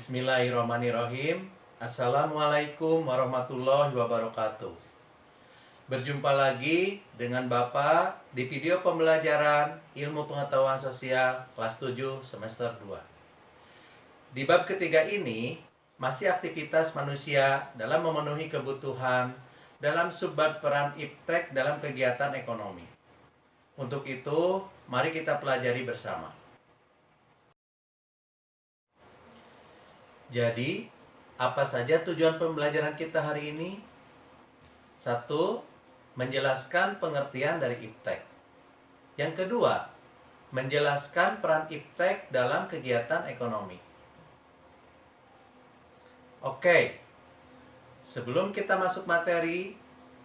Bismillahirrahmanirrahim. Assalamualaikum warahmatullahi wabarakatuh. Berjumpa lagi dengan Bapak di video pembelajaran Ilmu Pengetahuan Sosial kelas 7 semester 2. Di bab ketiga ini masih aktivitas manusia dalam memenuhi kebutuhan dalam subbab peran iptek dalam kegiatan ekonomi. Untuk itu, mari kita pelajari bersama. Jadi, apa saja tujuan pembelajaran kita hari ini? 1. Menjelaskan pengertian dari iptek. Yang kedua, menjelaskan peran iptek dalam kegiatan ekonomi. Oke, sebelum kita masuk materi,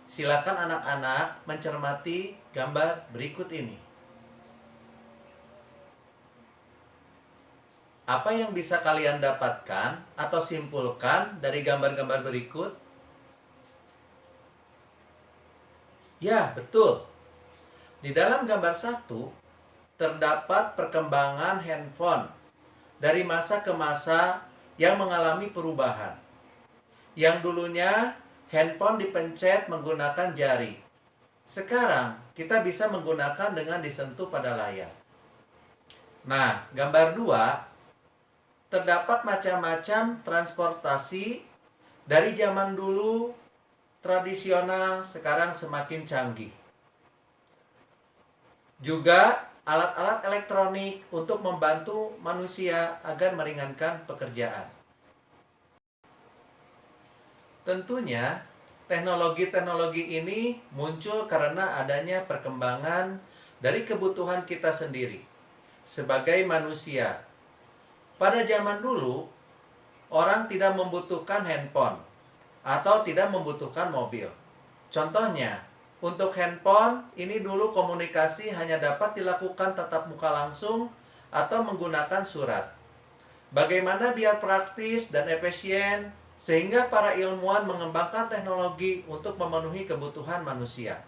silakan anak-anak mencermati gambar berikut ini. Apa yang bisa kalian dapatkan atau simpulkan dari gambar-gambar berikut? Ya, betul. Di dalam gambar 1, terdapat perkembangan handphone dari masa ke masa yang mengalami perubahan. Yang dulunya handphone dipencet menggunakan jari. Sekarang kita bisa menggunakan dengan disentuh pada layar. Nah, gambar 2, terdapat macam-macam transportasi dari zaman dulu tradisional sekarang semakin canggih. Juga alat-alat elektronik untuk membantu manusia agar meringankan pekerjaan. Tentunya teknologi-teknologi ini muncul karena adanya perkembangan dari kebutuhan kita sendiri sebagai manusia. Pada zaman dulu, orang tidak membutuhkan handphone atau tidak membutuhkan mobil. Contohnya, untuk handphone ini dulu komunikasi hanya dapat dilakukan tatap muka langsung atau menggunakan surat. Bagaimana biar praktis dan efisien sehingga para ilmuwan mengembangkan teknologi untuk memenuhi kebutuhan manusia.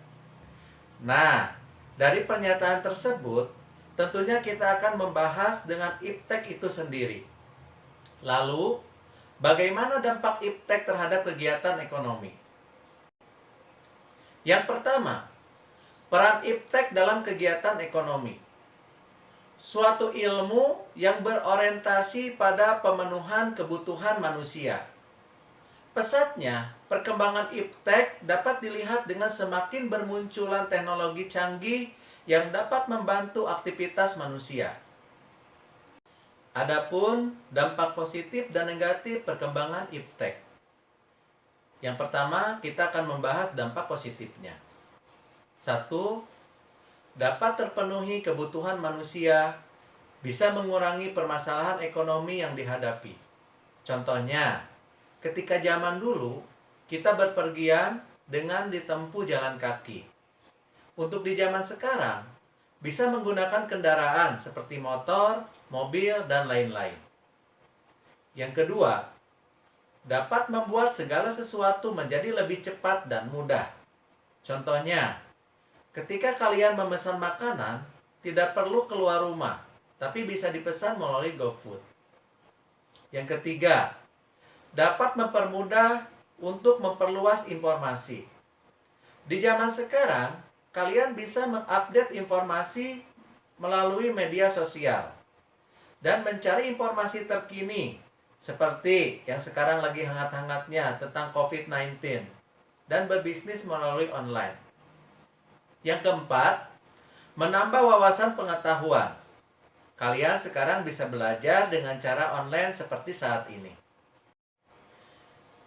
Nah, dari pernyataan tersebut, tentunya kita akan membahas dengan iptek itu sendiri. Lalu, bagaimana dampak iptek terhadap kegiatan ekonomi? Yang pertama, peran iptek dalam kegiatan ekonomi. Suatu ilmu yang berorientasi pada pemenuhan kebutuhan manusia. Pesatnya, perkembangan iptek dapat dilihat dengan semakin bermunculan teknologi canggih yang dapat membantu aktivitas manusia. Adapun dampak positif dan negatif perkembangan iptek. Yang pertama, kita akan membahas dampak positifnya. 1. Dapat terpenuhi kebutuhan manusia, bisa mengurangi permasalahan ekonomi yang dihadapi. Contohnya, ketika zaman dulu, kita berpergian dengan ditempuh jalan kaki. Untuk di zaman sekarang, bisa menggunakan kendaraan seperti motor, mobil, dan lain-lain. Yang kedua, dapat membuat segala sesuatu menjadi lebih cepat dan mudah. Contohnya, ketika kalian memesan makanan, tidak perlu keluar rumah, tapi bisa dipesan melalui GoFood. Yang ketiga, dapat mempermudah untuk memperluas informasi. Di zaman sekarang, kalian bisa mengupdate informasi melalui media sosial dan mencari informasi terkini seperti yang sekarang lagi hangat-hangatnya tentang COVID-19 dan berbisnis melalui online. Yang keempat, menambah wawasan pengetahuan. Kalian sekarang bisa belajar dengan cara online seperti saat ini.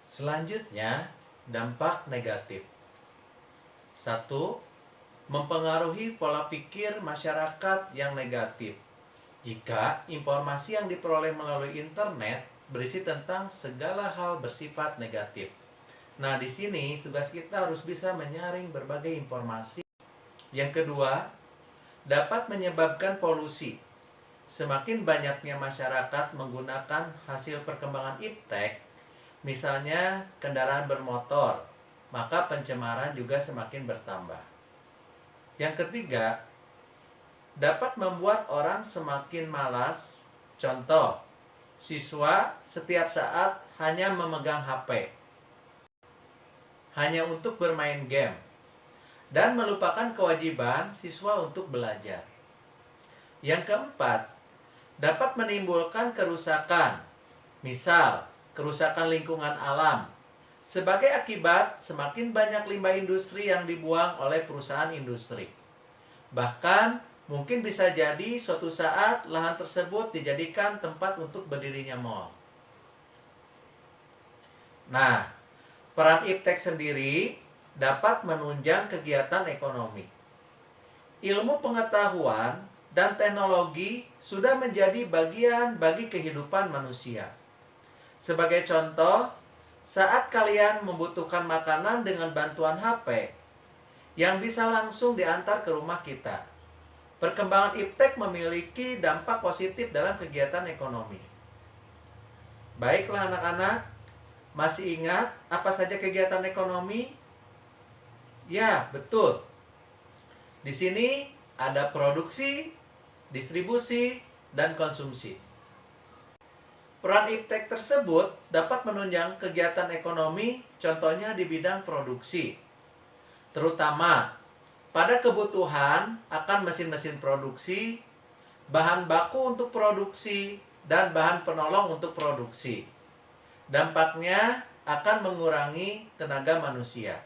Selanjutnya, dampak negatif. 1. Mempengaruhi pola pikir masyarakat yang negatif. Jika informasi yang diperoleh melalui internet berisi tentang segala hal bersifat negatif. Nah, di sini tugas kita harus bisa menyaring berbagai informasi. Yang kedua, dapat menyebabkan polusi. Semakin banyaknya masyarakat menggunakan hasil perkembangan iptek, misalnya kendaraan bermotor, maka pencemaran juga semakin bertambah. Yang ketiga, dapat membuat orang semakin malas. Contoh, siswa setiap saat hanya memegang HP, hanya untuk bermain game, dan melupakan kewajiban siswa untuk belajar. Yang keempat, dapat menimbulkan kerusakan, misal kerusakan lingkungan alam. Sebagai akibat, semakin banyak limbah industri yang dibuang oleh perusahaan industri. Bahkan, mungkin bisa jadi suatu saat lahan tersebut dijadikan tempat untuk berdirinya mall. Nah, peran iptek sendiri dapat menunjang kegiatan ekonomi. Ilmu pengetahuan dan teknologi sudah menjadi bagian bagi kehidupan manusia. Sebagai contoh, saat kalian membutuhkan makanan dengan bantuan HP yang bisa langsung diantar ke rumah kita, perkembangan iptek memiliki dampak positif dalam kegiatan ekonomi. Baiklah anak-anak, masih ingat apa saja kegiatan ekonomi? Ya, betul. Di sini ada produksi, distribusi, dan konsumsi. Peran iptek tersebut dapat menunjang kegiatan ekonomi, contohnya di bidang produksi, terutama pada kebutuhan akan mesin-mesin produksi, bahan baku untuk produksi, dan bahan penolong untuk produksi. Dampaknya akan mengurangi tenaga manusia.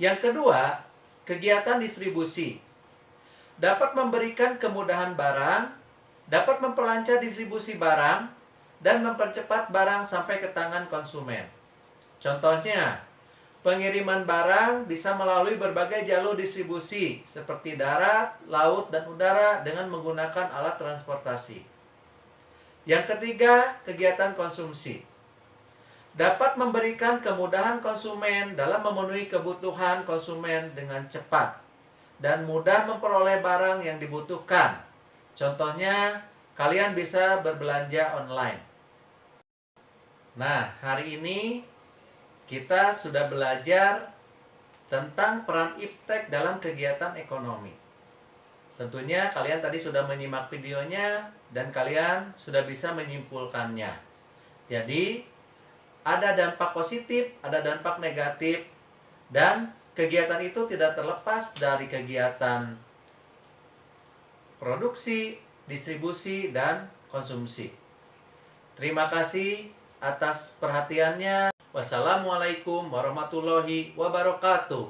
Yang kedua, kegiatan distribusi dapat memberikan kemudahan barang, dapat memperlancar distribusi barang, dan mempercepat barang sampai ke tangan konsumen. Contohnya, pengiriman barang bisa melalui berbagai jalur distribusi seperti darat, laut, dan udara dengan menggunakan alat transportasi. Yang ketiga, kegiatan konsumsi dapat memberikan kemudahan konsumen dalam memenuhi kebutuhan konsumen dengan cepat dan mudah memperoleh barang yang dibutuhkan. Contohnya, kalian bisa berbelanja online. Nah, hari ini kita sudah belajar tentang peran iptek dalam kegiatan ekonomi. Tentunya kalian tadi sudah menyimak videonya dan kalian sudah bisa menyimpulkannya. Jadi, ada dampak positif, ada dampak negatif, dan kegiatan itu tidak terlepas dari kegiatan produksi, distribusi, dan konsumsi. Terima kasih atas perhatiannya. Wassalamualaikum warahmatullahi wabarakatuh.